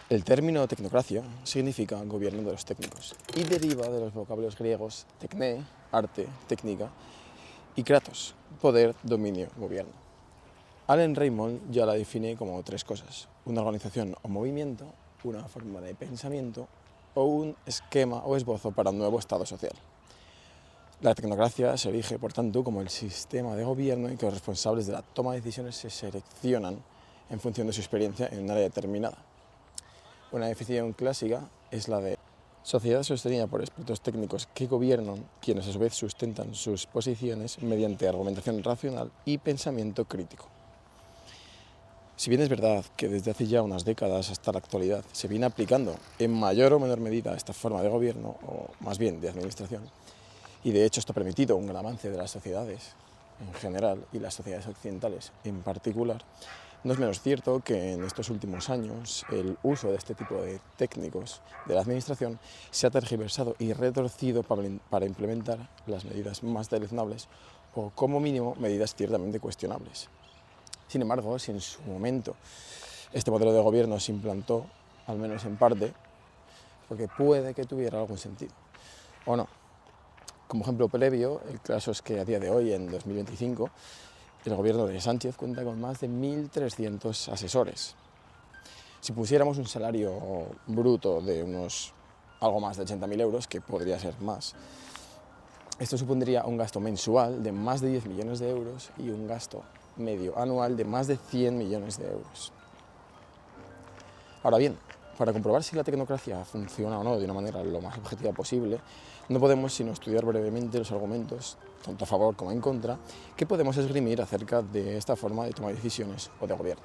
El término tecnocracia significa gobierno de los técnicos y deriva de los vocablos griegos tecné, arte, técnica, y kratos, poder, dominio, gobierno. Alan Raymond ya la define como tres cosas: una organización o movimiento, una forma de pensamiento o un esquema o esbozo para un nuevo estado social. La tecnocracia se erige, por tanto, como el sistema de gobierno en que los responsables de la toma de decisiones se seleccionan en función de su experiencia en un área determinada. Una definición clásica es la de sociedad sostenida por expertos técnicos que gobiernan, quienes a su vez sustentan sus posiciones mediante argumentación racional y pensamiento crítico. Si bien es verdad que desde hace ya unas décadas hasta la actualidad se viene aplicando en mayor o menor medida esta forma de gobierno, o más bien de administración, y de hecho esto ha permitido un gran avance de las sociedades en general y las sociedades occidentales en particular, no es menos cierto que en estos últimos años el uso de este tipo de técnicos de la administración se ha tergiversado y retorcido para implementar las medidas más deleznables o, como mínimo, medidas ciertamente cuestionables. Sin embargo, si en su momento este modelo de gobierno se implantó, al menos en parte, porque puede que tuviera algún sentido, o no. Como ejemplo previo, el caso es que a día de hoy, en 2025, el gobierno de Sánchez cuenta con más de 1.300 asesores. Si pusiéramos un salario bruto de algo más de 80.000 euros, que podría ser más, esto supondría un gasto mensual de más de 10 millones de euros y un gasto medio anual de más de 100 millones de euros. Ahora bien, para comprobar si la tecnocracia funciona o no de una manera lo más objetiva posible, no podemos sino estudiar brevemente los argumentos, tanto a favor como en contra, que podemos esgrimir acerca de esta forma de tomar decisiones o de gobierno.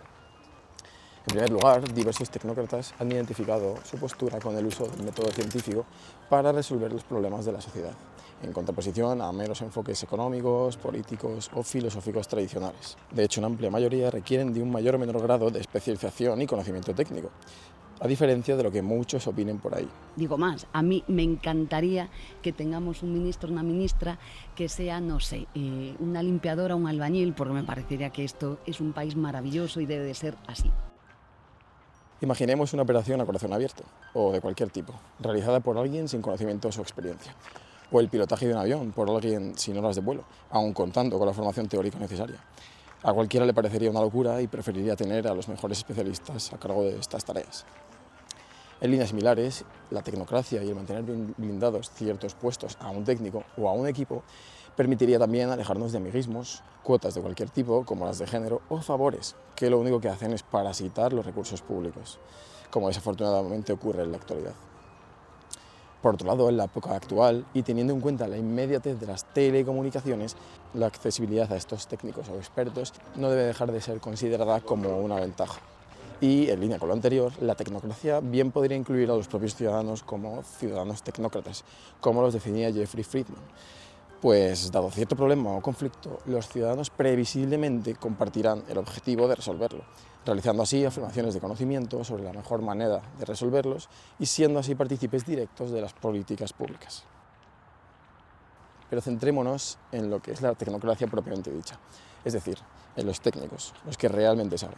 En primer lugar, diversos tecnócratas han identificado su postura con el uso del método científico para resolver los problemas de la sociedad, en contraposición a meros enfoques económicos, políticos o filosóficos tradicionales. De hecho, una amplia mayoría requieren de un mayor o menor grado de especialización y conocimiento técnico, a diferencia de lo que muchos opinen por ahí. Digo más, a mí me encantaría que tengamos un ministro o una ministra que sea, no sé, una limpiadora o un albañil, porque me parecería que esto es un país maravilloso y debe de ser así. Imaginemos una operación a corazón abierto, o de cualquier tipo, realizada por alguien sin conocimientos o experiencia, o el pilotaje de un avión por alguien sin horas de vuelo, aun contando con la formación teórica necesaria. A cualquiera le parecería una locura y preferiría tener a los mejores especialistas a cargo de estas tareas. En líneas similares, la tecnocracia y el mantener blindados ciertos puestos a un técnico o a un equipo permitiría también alejarnos de amiguismos, cuotas de cualquier tipo, como las de género, o favores, que lo único que hacen es parasitar los recursos públicos, como desafortunadamente ocurre en la actualidad. Por otro lado, en la época actual, y teniendo en cuenta la inmediatez de las telecomunicaciones, la accesibilidad a estos técnicos o expertos no debe dejar de ser considerada como una ventaja. Y, en línea con lo anterior, la tecnocracia bien podría incluir a los propios ciudadanos como ciudadanos tecnócratas, como los definía Jeffrey Friedman. Pues, dado cierto problema o conflicto, los ciudadanos previsiblemente compartirán el objetivo de resolverlo, realizando así afirmaciones de conocimiento sobre la mejor manera de resolverlos y siendo así partícipes directos de las políticas públicas. Pero centrémonos en lo que es la tecnocracia propiamente dicha, es decir, en los técnicos, los que realmente saben.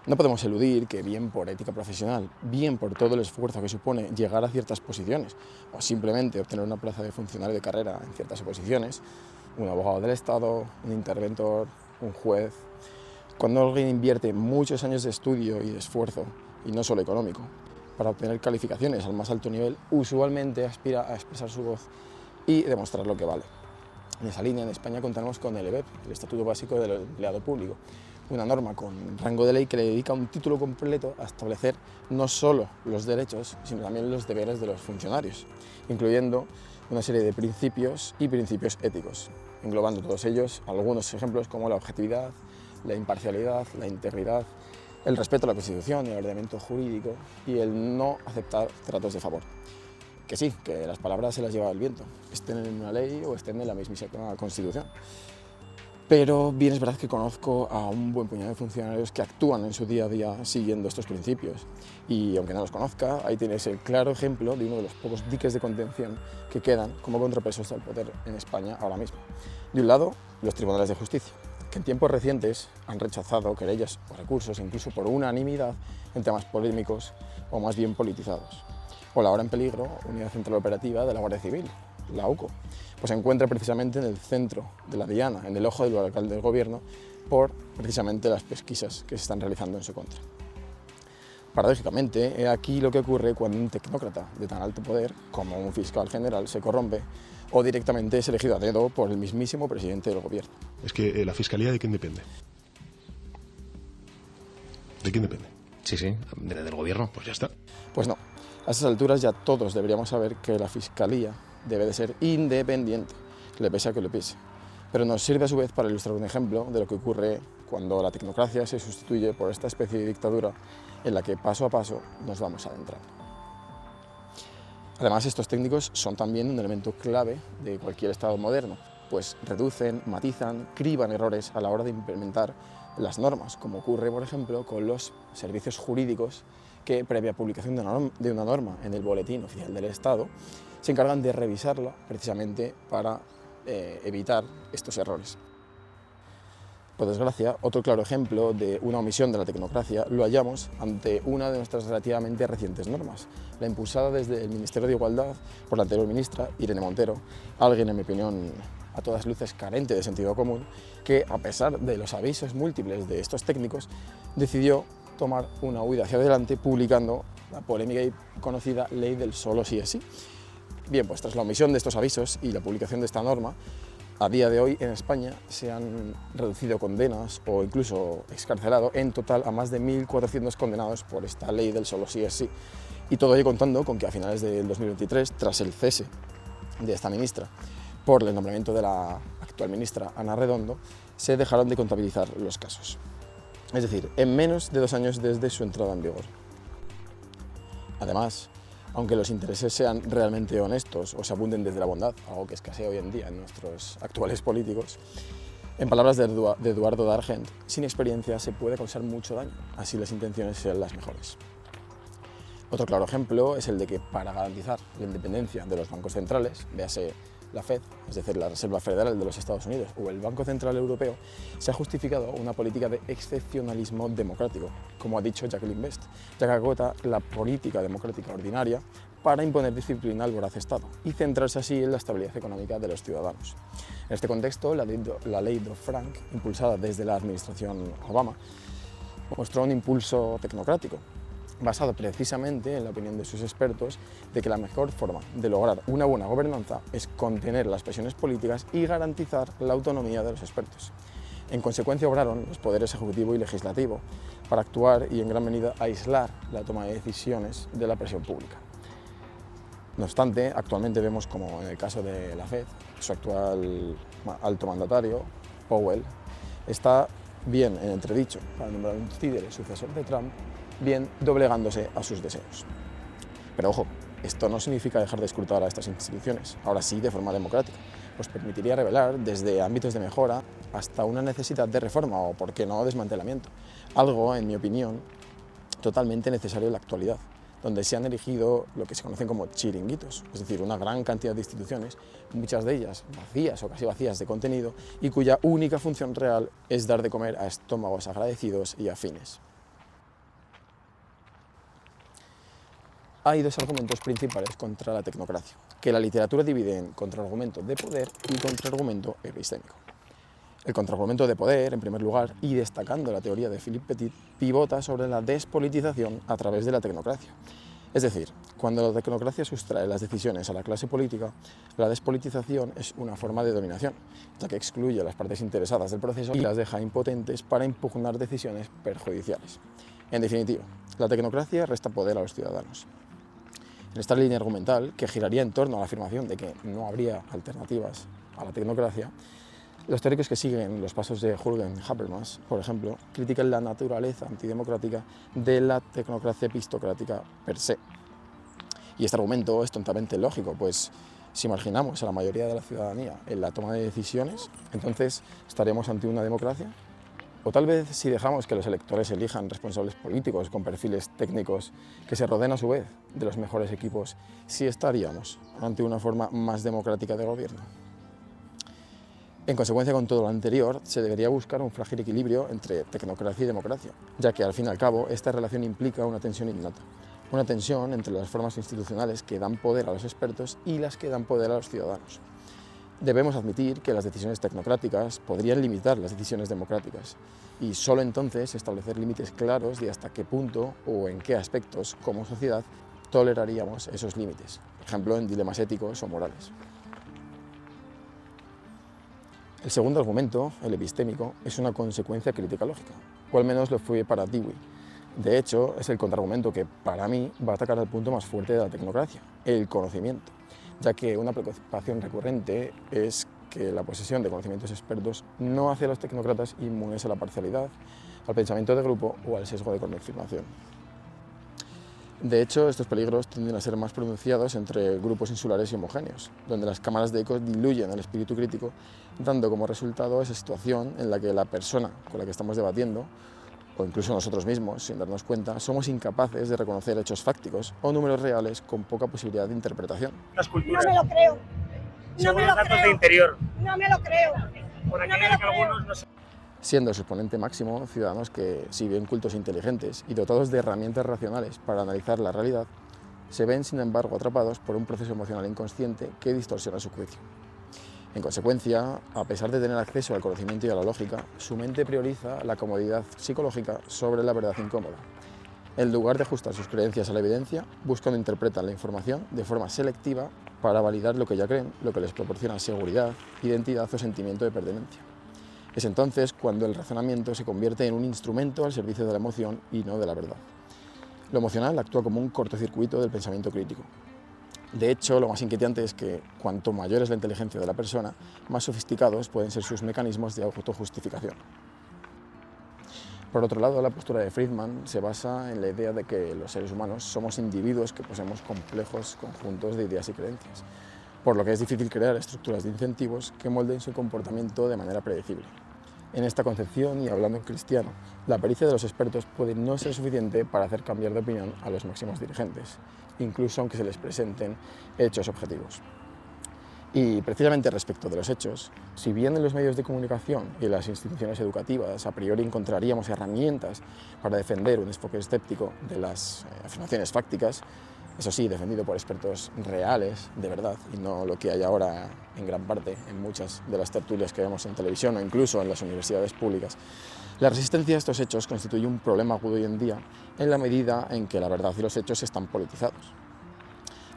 No podemos eludir que, bien por ética profesional, bien por todo el esfuerzo que supone llegar a ciertas posiciones o simplemente obtener una plaza de funcionario de carrera en ciertas oposiciones, un abogado del Estado, un interventor, un juez, cuando alguien invierte muchos años de estudio y de esfuerzo, y no solo económico, para obtener calificaciones al más alto nivel, usualmente aspira a expresar su voz y demostrar lo que vale. En esa línea, en España contamos con el EBEP, el Estatuto Básico del Empleado Público, una norma con rango de ley que le dedica un título completo a establecer no solo los derechos, sino también los deberes de los funcionarios, incluyendo una serie de principios y principios éticos, englobando todos ellos algunos ejemplos como la objetividad, la imparcialidad, la integridad, el respeto a la Constitución y al ordenamiento jurídico y el no aceptar tratos de favor. Que sí, que las palabras se las lleva el viento, estén en una ley o estén en la mismísima Constitución. Pero bien es verdad que conozco a un buen puñado de funcionarios que actúan en su día a día siguiendo estos principios. Y aunque no los conozca, ahí tienes el claro ejemplo de uno de los pocos diques de contención que quedan como contrapesos al poder en España ahora mismo. De un lado, los tribunales de justicia, que en tiempos recientes han rechazado querellas o recursos, incluso por unanimidad, en temas polémicos o más bien politizados. O la ahora en peligro Unidad Central Operativa de la Guardia Civil, la UCO, pues se encuentra precisamente en el centro de la diana, en el ojo del huracán del gobierno, por precisamente las pesquisas que se están realizando en su contra. Paradójicamente, he aquí lo que ocurre cuando un tecnócrata de tan alto poder, como un fiscal general, se corrompe o directamente es elegido a dedo por el mismísimo presidente del gobierno. Es que la Fiscalía, ¿de quién depende? ¿De quién depende? Sí, del gobierno. Pues ya está. Pues no, a estas alturas ya todos deberíamos saber que la Fiscalía debe de ser independiente, le pese a que le pese. Pero nos sirve a su vez para ilustrar un ejemplo de lo que ocurre cuando la tecnocracia se sustituye por esta especie de dictadura en la que paso a paso nos vamos adentrando. Además, estos técnicos son también un elemento clave de cualquier Estado moderno, pues reducen, matizan, criban errores a la hora de implementar las normas, como ocurre, por ejemplo, con los servicios jurídicos que, previa publicación de una norma en el Boletín Oficial del Estado, se encargan de revisarla precisamente para evitar estos errores. Por desgracia, otro claro ejemplo de una omisión de la tecnocracia lo hallamos ante una de nuestras relativamente recientes normas, la impulsada desde el Ministerio de Igualdad por la anterior ministra, Irene Montero, alguien, en mi opinión, a todas luces carente de sentido común, que, a pesar de los avisos múltiples de estos técnicos, decidió tomar una huida hacia adelante publicando la polémica y conocida ley del solo sí es sí. Bien, pues tras la omisión de estos avisos y la publicación de esta norma, a día de hoy en España se han reducido condenas o incluso excarcelado en total a más de 1.400 condenados por esta ley del solo sí es sí. Y todo ello contando con que a finales del 2023, tras el cese de esta ministra por el nombramiento de la actual ministra Ana Redondo, se dejaron de contabilizar los casos. Es decir, en menos de 2 años desde su entrada en vigor. Además, aunque los intereses sean realmente honestos o se abunden desde la bondad, algo que escasea hoy en día en nuestros actuales políticos, en palabras de Eduardo D'Argent, sin experiencia se puede causar mucho daño, así las intenciones sean las mejores. Otro claro ejemplo es el de que para garantizar la independencia de los bancos centrales, véase la Fed, es decir, la Reserva Federal de los Estados Unidos o el Banco Central Europeo, se ha justificado una política de excepcionalismo democrático, como ha dicho Jacqueline Best, ya que agota la política democrática ordinaria para imponer disciplina al voraz Estado y centrarse así en la estabilidad económica de los ciudadanos. En este contexto, la ley Dodd-Frank, impulsada desde la administración Obama, mostró un impulso tecnocrático, basado precisamente en la opinión de sus expertos de que la mejor forma de lograr una buena gobernanza es contener las presiones políticas y garantizar la autonomía de los expertos. En consecuencia, obraron los poderes ejecutivo y legislativo para actuar y en gran medida aislar la toma de decisiones de la presión pública. No obstante, actualmente vemos como en el caso de la Fed, su actual alto mandatario, Powell, está bien en entredicho para nombrar un líder sucesor de Trump, bien doblegándose a sus deseos. Pero ojo, esto no significa dejar de escrutar a estas instituciones, ahora sí de forma democrática, pues permitiría revelar desde ámbitos de mejora hasta una necesidad de reforma o, por qué no, desmantelamiento. Algo, en mi opinión, totalmente necesario en la actualidad, donde se han erigido lo que se conocen como chiringuitos, es decir, una gran cantidad de instituciones, muchas de ellas vacías o casi vacías de contenido, y cuya única función real es dar de comer a estómagos agradecidos y afines. Hay 2 argumentos principales contra la tecnocracia, que la literatura divide en contraargumento de poder y contraargumento epistémico. El contraargumento de poder, en primer lugar, y destacando la teoría de Philippe Petit, pivota sobre la despolitización a través de la tecnocracia. Es decir, cuando la tecnocracia sustrae las decisiones a la clase política, la despolitización es una forma de dominación, ya que excluye a las partes interesadas del proceso y las deja impotentes para impugnar decisiones perjudiciales. En definitiva, la tecnocracia resta poder a los ciudadanos. En esta línea argumental, que giraría en torno a la afirmación de que no habría alternativas a la tecnocracia, los teóricos que siguen los pasos de Jürgen Habermas, por ejemplo, critican la naturaleza antidemocrática de la tecnocracia epistocrática per se. Y este argumento es tontamente lógico, pues si marginamos a la mayoría de la ciudadanía en la toma de decisiones, entonces ¿estaremos ante una democracia? O tal vez si dejamos que los electores elijan responsables políticos con perfiles técnicos que se rodeen a su vez de los mejores equipos, ¿sí estaríamos ante una forma más democrática de gobierno? En consecuencia con todo lo anterior, se debería buscar un frágil equilibrio entre tecnocracia y democracia, ya que al fin y al cabo esta relación implica una tensión innata, una tensión entre las formas institucionales que dan poder a los expertos y las que dan poder a los ciudadanos. Debemos admitir que las decisiones tecnocráticas podrían limitar las decisiones democráticas y solo entonces establecer límites claros de hasta qué punto o en qué aspectos como sociedad toleraríamos esos límites, por ejemplo en dilemas éticos o morales. El segundo argumento, el epistémico, es una consecuencia crítica lógica, o al menos lo fue para Dewey. De hecho, es el contraargumento que, para mí, va a atacar al punto más fuerte de la tecnocracia, el conocimiento, ya que una preocupación recurrente es que la posesión de conocimientos expertos no hace a los tecnócratas inmunes a la parcialidad, al pensamiento de grupo o al sesgo de confirmación. De hecho, estos peligros tienden a ser más pronunciados entre grupos insulares y homogéneos, donde las cámaras de ecos diluyen el espíritu crítico, dando como resultado esa situación en la que la persona con la que estamos debatiendo, o incluso nosotros mismos, sin darnos cuenta, somos incapaces de reconocer hechos fácticos o números reales con poca posibilidad de interpretación. Las culturas. No me lo creo. No me lo datos de interior. No me lo creo. Por aquí No me lo que algunos no se... Siendo su exponente máximo ciudadanos que, si bien cultos e inteligentes y dotados de herramientas racionales para analizar la realidad, se ven sin embargo atrapados por un proceso emocional inconsciente que distorsiona su juicio. En consecuencia, a pesar de tener acceso al conocimiento y a la lógica, su mente prioriza la comodidad psicológica sobre la verdad incómoda. En lugar de ajustar sus creencias a la evidencia, buscan o interpretan la información de forma selectiva para validar lo que ya creen, lo que les proporciona seguridad, identidad o sentimiento de pertenencia. Es entonces cuando el razonamiento se convierte en un instrumento al servicio de la emoción y no de la verdad. Lo emocional actúa como un cortocircuito del pensamiento crítico. De hecho, lo más inquietante es que cuanto mayor es la inteligencia de la persona, más sofisticados pueden ser sus mecanismos de autojustificación. Por otro lado, la postura de Friedman se basa en la idea de que los seres humanos somos individuos que poseemos complejos conjuntos de ideas y creencias, por lo que es difícil crear estructuras de incentivos que molden su comportamiento de manera predecible. En esta concepción, y hablando en cristiano, la pericia de los expertos puede no ser suficiente para hacer cambiar de opinión a los máximos dirigentes, incluso aunque se les presenten hechos objetivos. Y precisamente respecto de los hechos, si bien en los medios de comunicación y en las instituciones educativas a priori encontraríamos herramientas para defender un enfoque escéptico de las afirmaciones fácticas, eso sí, defendido por expertos reales, de verdad, y no lo que hay ahora en gran parte en muchas de las tertulias que vemos en televisión o incluso en las universidades públicas, la resistencia a estos hechos constituye un problema agudo hoy en día en la medida en que la verdad y los hechos están politizados.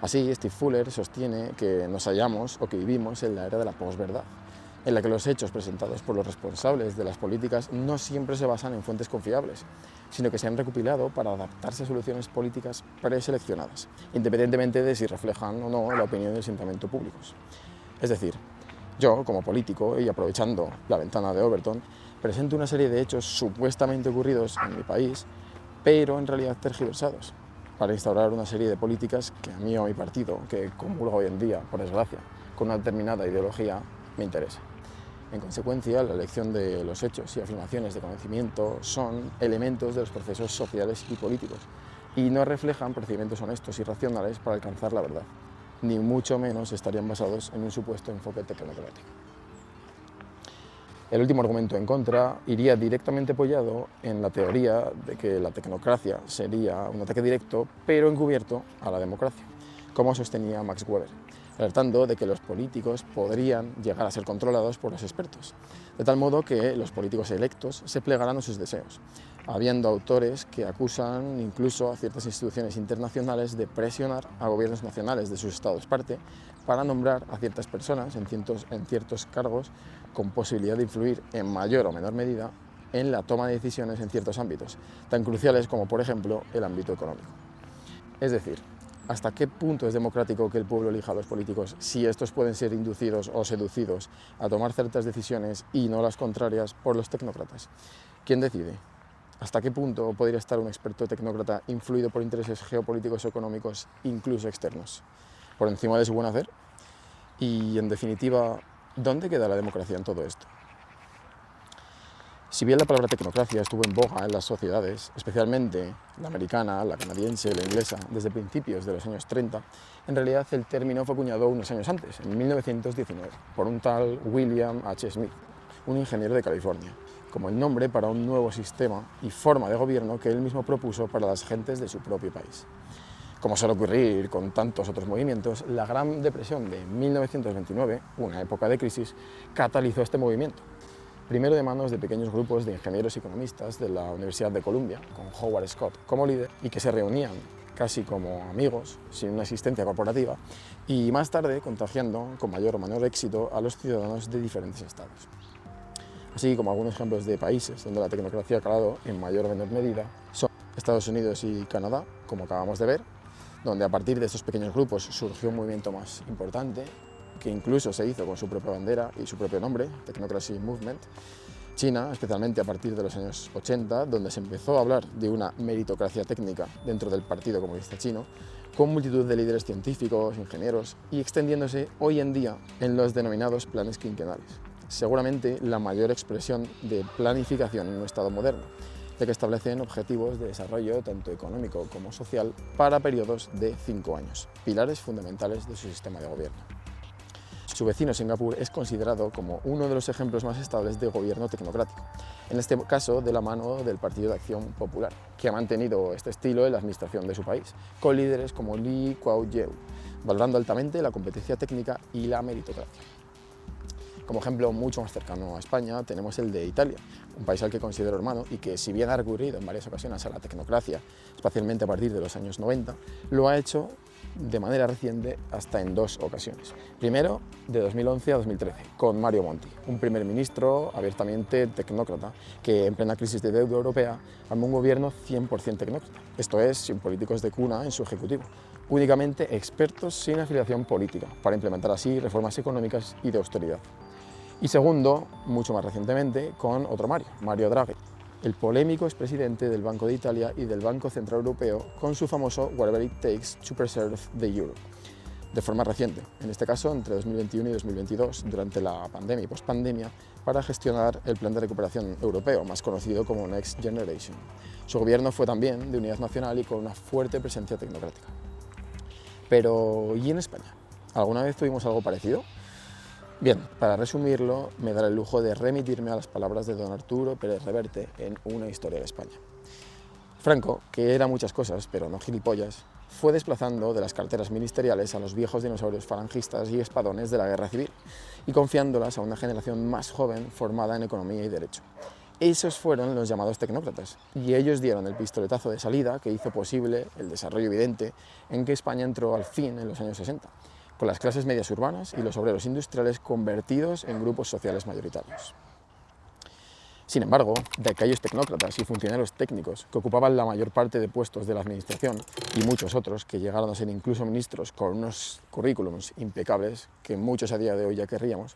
Así, Steve Fuller sostiene que nos hallamos o que vivimos en la era de la posverdad, en la que los hechos presentados por los responsables de las políticas no siempre se basan en fuentes confiables, sino que se han recopilado para adaptarse a soluciones políticas preseleccionadas, independientemente de si reflejan o no la opinión y el sentimiento públicos. Es decir, yo, como político, y aprovechando la ventana de Overton, presento una serie de hechos supuestamente ocurridos en mi país, pero en realidad tergiversados, para instaurar una serie de políticas que a mí o a mi partido, que comulga hoy en día, por desgracia, con una determinada ideología, me interesa. En consecuencia, la elección de los hechos y afirmaciones de conocimiento son elementos de los procesos sociales y políticos y no reflejan procedimientos honestos y racionales para alcanzar la verdad, ni mucho menos estarían basados en un supuesto enfoque tecnocrático. El último argumento en contra iría directamente apoyado en la teoría de que la tecnocracia sería un ataque directo, pero encubierto, a la democracia, como sostenía Max Weber, alertando de que los políticos podrían llegar a ser controlados por los expertos, de tal modo que los políticos electos se plegarán a sus deseos, habiendo autores que acusan incluso a ciertas instituciones internacionales de presionar a gobiernos nacionales de sus estados parte para nombrar a ciertas personas en ciertos cargos con posibilidad de influir en mayor o menor medida en la toma de decisiones en ciertos ámbitos, tan cruciales como por ejemplo el ámbito económico. Es decir, ¿hasta qué punto es democrático que el pueblo elija a los políticos si estos pueden ser inducidos o seducidos a tomar ciertas decisiones y no las contrarias por los tecnócratas? ¿Quién decide? ¿Hasta qué punto podría estar un experto tecnócrata influido por intereses geopolíticos o económicos, incluso externos, por encima de su buen hacer? Y, en definitiva, ¿dónde queda la democracia en todo esto? Si bien la palabra tecnocracia estuvo en boga en las sociedades, especialmente la americana, la canadiense, la inglesa, desde principios de los años 30, en realidad el término fue acuñado unos años antes, en 1919, por un tal William H. Smith, un ingeniero de California, como el nombre para un nuevo sistema y forma de gobierno que él mismo propuso para las gentes de su propio país. Como suele ocurrir con tantos otros movimientos, la Gran Depresión de 1929, una época de crisis, catalizó este movimiento. Primero de manos de pequeños grupos de ingenieros y economistas de la Universidad de Columbia, con Howard Scott como líder, y que se reunían casi como amigos, sin una existencia corporativa, y más tarde contagiando con mayor o menor éxito a los ciudadanos de diferentes estados. Así como algunos ejemplos de países donde la tecnocracia ha calado en mayor o menor medida son Estados Unidos y Canadá, como acabamos de ver, donde a partir de estos pequeños grupos surgió un movimiento más importante, que incluso se hizo con su propia bandera y su propio nombre, Technocracy Movement. China, especialmente a partir de los años 80, donde se empezó a hablar de una meritocracia técnica dentro del Partido Comunista Chino, con multitud de líderes científicos, ingenieros y extendiéndose hoy en día en los denominados planes quinquenales. Seguramente la mayor expresión de planificación en un Estado moderno, ya que establecen objetivos de desarrollo tanto económico como social para periodos de 5 años, pilares fundamentales de su sistema de gobierno. Su vecino Singapur es considerado como uno de los ejemplos más estables de gobierno tecnocrático, en este caso de la mano del Partido de Acción Popular, que ha mantenido este estilo en la administración de su país, con líderes como Lee Kuan Yew, valorando altamente la competencia técnica y la meritocracia. Como ejemplo mucho más cercano a España tenemos el de Italia, un país al que considero hermano y que, si bien ha recurrido en varias ocasiones a la tecnocracia, especialmente a partir de los años 90, lo ha hecho de manera reciente hasta en 2 ocasiones. Primero, de 2011 a 2013, con Mario Monti, un primer ministro abiertamente tecnócrata que, en plena crisis de deuda europea, armó un gobierno 100% tecnócrata, esto es, sin políticos de cuna en su ejecutivo, únicamente expertos sin afiliación política, para implementar así reformas económicas y de austeridad. Y segundo, mucho más recientemente, con otro Mario Draghi, el polémico expresidente del Banco de Italia y del Banco Central Europeo, con su famoso Whatever it takes to preserve the euro. De forma reciente, en este caso entre 2021 y 2022, durante la pandemia y pospandemia, para gestionar el Plan de Recuperación Europeo, más conocido como Next Generation. Su gobierno fue también de unidad nacional y con una fuerte presencia tecnocrática. Pero, ¿y en España? ¿Alguna vez tuvimos algo parecido? Bien, para resumirlo, me daré el lujo de remitirme a las palabras de don Arturo Pérez Reverte en Una historia de España. Franco, que era muchas cosas, pero no gilipollas, fue desplazando de las carteras ministeriales a los viejos dinosaurios falangistas y espadones de la Guerra Civil y confiándolas a una generación más joven formada en economía y derecho. Esos fueron los llamados tecnócratas, y ellos dieron el pistoletazo de salida que hizo posible el desarrollo evidente en que España entró al fin en los años 60. Con las clases medias urbanas y los obreros industriales convertidos en grupos sociales mayoritarios. Sin embargo, de aquellos tecnócratas y funcionarios técnicos que ocupaban la mayor parte de puestos de la administración y muchos otros que llegaron a ser incluso ministros con unos currículums impecables que muchos a día de hoy ya querríamos,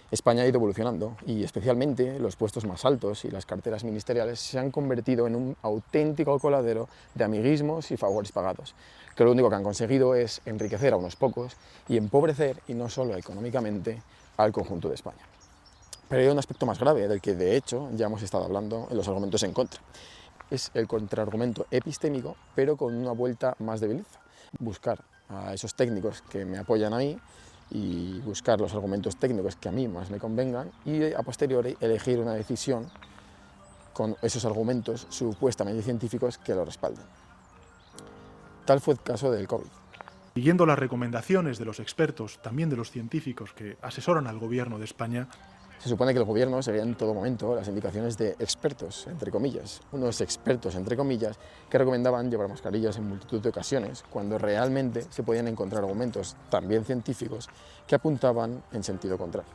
España ha ido evolucionando y especialmente los puestos más altos y las carteras ministeriales se han convertido en un auténtico coladero de amiguismos y favores pagados, que lo único que han conseguido es enriquecer a unos pocos y empobrecer, y no solo económicamente, al conjunto de España. Pero hay un aspecto más grave del que de hecho ya hemos estado hablando en los argumentos en contra. Es el contraargumento epistémico, pero con una vuelta más debiliza. Buscar a esos técnicos que me apoyan a mí y buscar los argumentos técnicos que a mí más me convengan y a posteriori elegir una decisión con esos argumentos supuestamente científicos que lo respalden. Tal fue el caso del COVID. Siguiendo las recomendaciones de los expertos, también de los científicos que asesoran al gobierno de España, se supone que el gobierno seguía en todo momento las indicaciones de expertos, entre comillas, unos expertos, entre comillas, que recomendaban llevar mascarillas en multitud de ocasiones, cuando realmente se podían encontrar argumentos también científicos que apuntaban en sentido contrario.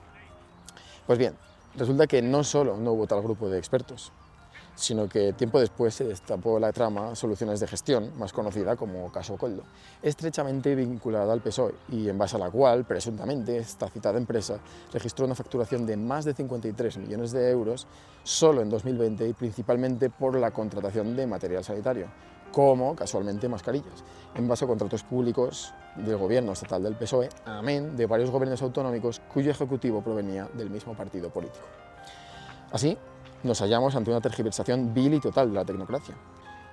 Pues bien, resulta que no solo no hubo tal grupo de expertos, sino que tiempo después se destapó la trama Soluciones de Gestión, más conocida como Caso Coldo, estrechamente vinculada al PSOE y en base a la cual, presuntamente, esta citada empresa registró una facturación de más de 53 millones de euros solo en 2020 y principalmente por la contratación de material sanitario, como, casualmente, mascarillas, en base a contratos públicos del gobierno estatal del PSOE, amén de varios gobiernos autonómicos cuyo ejecutivo provenía del mismo partido político. Así, Nos hallamos ante una tergiversación vil y total de la tecnocracia,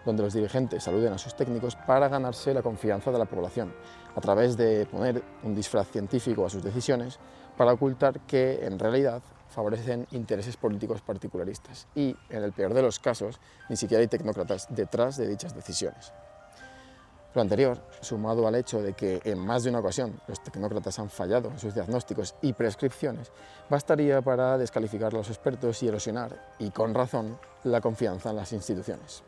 donde los dirigentes aluden a sus técnicos para ganarse la confianza de la población, a través de poner un disfraz científico a sus decisiones para ocultar que, en realidad, favorecen intereses políticos particularistas y, en el peor de los casos, ni siquiera hay tecnócratas detrás de dichas decisiones. Lo anterior, sumado al hecho de que en más de una ocasión los tecnócratas han fallado en sus diagnósticos y prescripciones, bastaría para descalificar a los expertos y erosionar, y con razón, la confianza en las instituciones.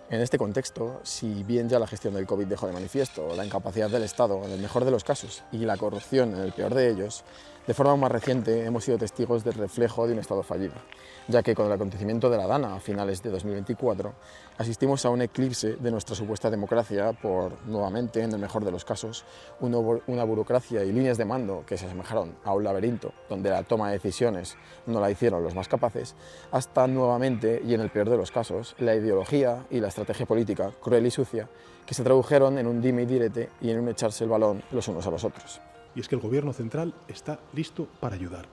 En este contexto, si bien ya la gestión del COVID dejó de manifiesto la incapacidad del Estado en el mejor de los casos y la corrupción en el peor de ellos, de forma más reciente hemos sido testigos del reflejo de un Estado fallido, ya que con el acontecimiento de la Dana a finales de 2024 asistimos a un eclipse de nuestra supuesta democracia por, nuevamente, en el mejor de los casos, una burocracia y líneas de mando que se asemejaron a un laberinto donde la toma de decisiones no la hicieron los más capaces, hasta nuevamente, y en el peor de los casos, la ideología y la estrategia política cruel y sucia que se tradujeron en un dime y direte y en un echarse el balón los unos a los otros. Y es que el gobierno central está listo para ayudar.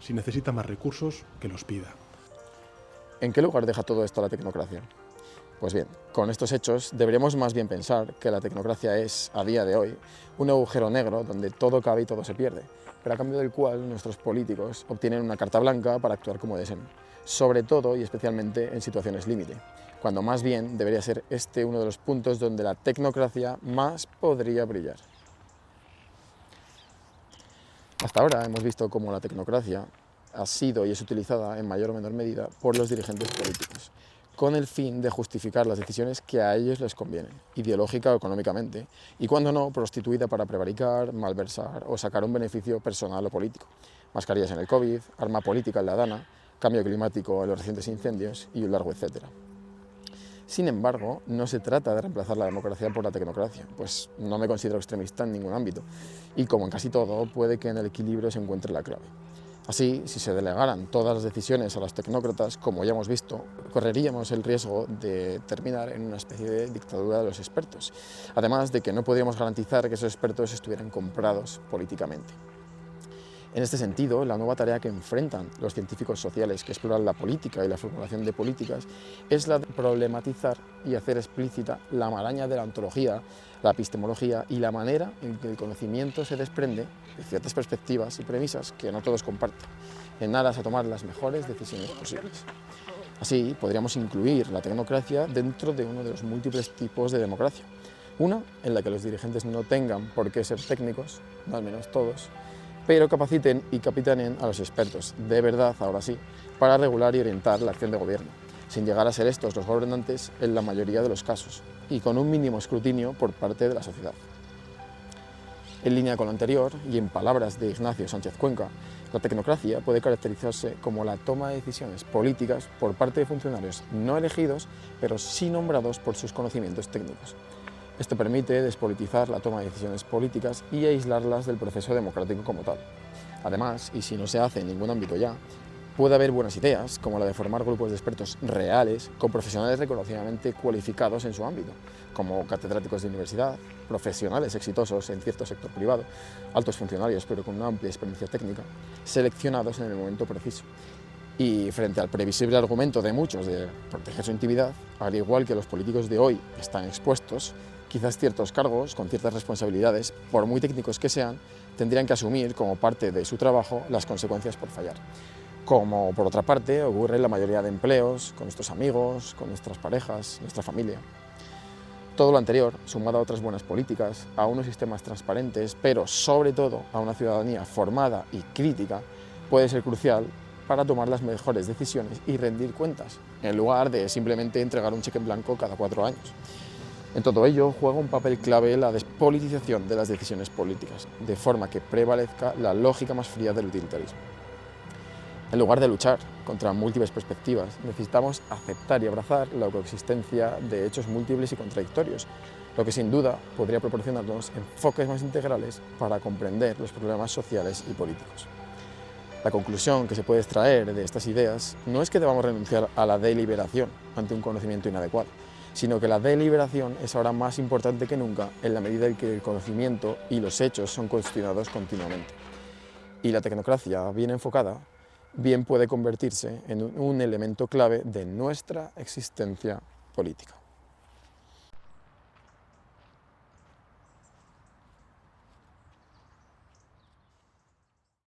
Si necesita más recursos, que los pida. ¿En qué lugar deja todo esto la tecnocracia? Pues bien, con estos hechos deberíamos más bien pensar que la tecnocracia es, a día de hoy, un agujero negro donde todo cabe y todo se pierde, pero a cambio del cual nuestros políticos obtienen una carta blanca para actuar como deseen, sobre todo y especialmente en situaciones límite, cuando más bien debería ser este uno de los puntos donde la tecnocracia más podría brillar. Hasta ahora hemos visto cómo la tecnocracia ha sido y es utilizada en mayor o menor medida por los dirigentes políticos, con el fin de justificar las decisiones que a ellos les convienen, ideológica o económicamente, y cuando no, prostituida para prevaricar, malversar o sacar un beneficio personal o político. Mascarillas en el COVID, arma política en la Dana, cambio climático en los recientes incendios y un largo etcétera. Sin embargo, no se trata de reemplazar la democracia por la tecnocracia, pues no me considero extremista en ningún ámbito, y como en casi todo, puede que en el equilibrio se encuentre la clave. Así, si se delegaran todas las decisiones a los tecnócratas, como ya hemos visto, correríamos el riesgo de terminar en una especie de dictadura de los expertos, además de que no podríamos garantizar que esos expertos estuvieran comprados políticamente. En este sentido, la nueva tarea que enfrentan los científicos sociales que exploran la política y la formulación de políticas es la de problematizar y hacer explícita la maraña de la ontología, la epistemología y la manera en que el conocimiento se desprende de ciertas perspectivas y premisas que no todos comparten, en aras a tomar las mejores decisiones posibles. Así, podríamos incluir la tecnocracia dentro de uno de los múltiples tipos de democracia. Una en la que los dirigentes no tengan por qué ser técnicos, no al menos todos, pero capaciten y capitanen a los expertos, de verdad, ahora sí, para regular y orientar la acción de gobierno, sin llegar a ser estos los gobernantes en la mayoría de los casos, y con un mínimo escrutinio por parte de la sociedad. En línea con lo anterior, y en palabras de Ignacio Sánchez Cuenca, la tecnocracia puede caracterizarse como la toma de decisiones políticas por parte de funcionarios no elegidos, pero sí nombrados por sus conocimientos técnicos. Esto permite despolitizar la toma de decisiones políticas y aislarlas del proceso democrático como tal. Además, y si no se hace en ningún ámbito ya, puede haber buenas ideas, como la de formar grupos de expertos reales con profesionales reconocidamente cualificados en su ámbito, como catedráticos de universidad, profesionales exitosos en cierto sector privado, altos funcionarios pero con una amplia experiencia técnica, seleccionados en el momento preciso. Y frente al previsible argumento de muchos de proteger su intimidad, al igual que los políticos de hoy están expuestos, quizás ciertos cargos con ciertas responsabilidades, por muy técnicos que sean, tendrían que asumir como parte de su trabajo las consecuencias por fallar. Como por otra parte ocurre en la mayoría de empleos, con nuestros amigos, con nuestras parejas, nuestra familia. Todo lo anterior, sumado a otras buenas políticas, a unos sistemas transparentes, pero sobre todo a una ciudadanía formada y crítica, puede ser crucial para tomar las mejores decisiones y rendir cuentas, en lugar de simplemente entregar un cheque en blanco cada 4 años. En todo ello juega un papel clave la despolitización de las decisiones políticas, de forma que prevalezca la lógica más fría del utilitarismo. En lugar de luchar contra múltiples perspectivas, necesitamos aceptar y abrazar la coexistencia de hechos múltiples y contradictorios, lo que sin duda podría proporcionarnos enfoques más integrales para comprender los problemas sociales y políticos. La conclusión que se puede extraer de estas ideas no es que debamos renunciar a la deliberación ante un conocimiento inadecuado, sino que la deliberación es ahora más importante que nunca en la medida en que el conocimiento y los hechos son cuestionados continuamente. Y la tecnocracia, bien enfocada, bien puede convertirse en un elemento clave de nuestra existencia política.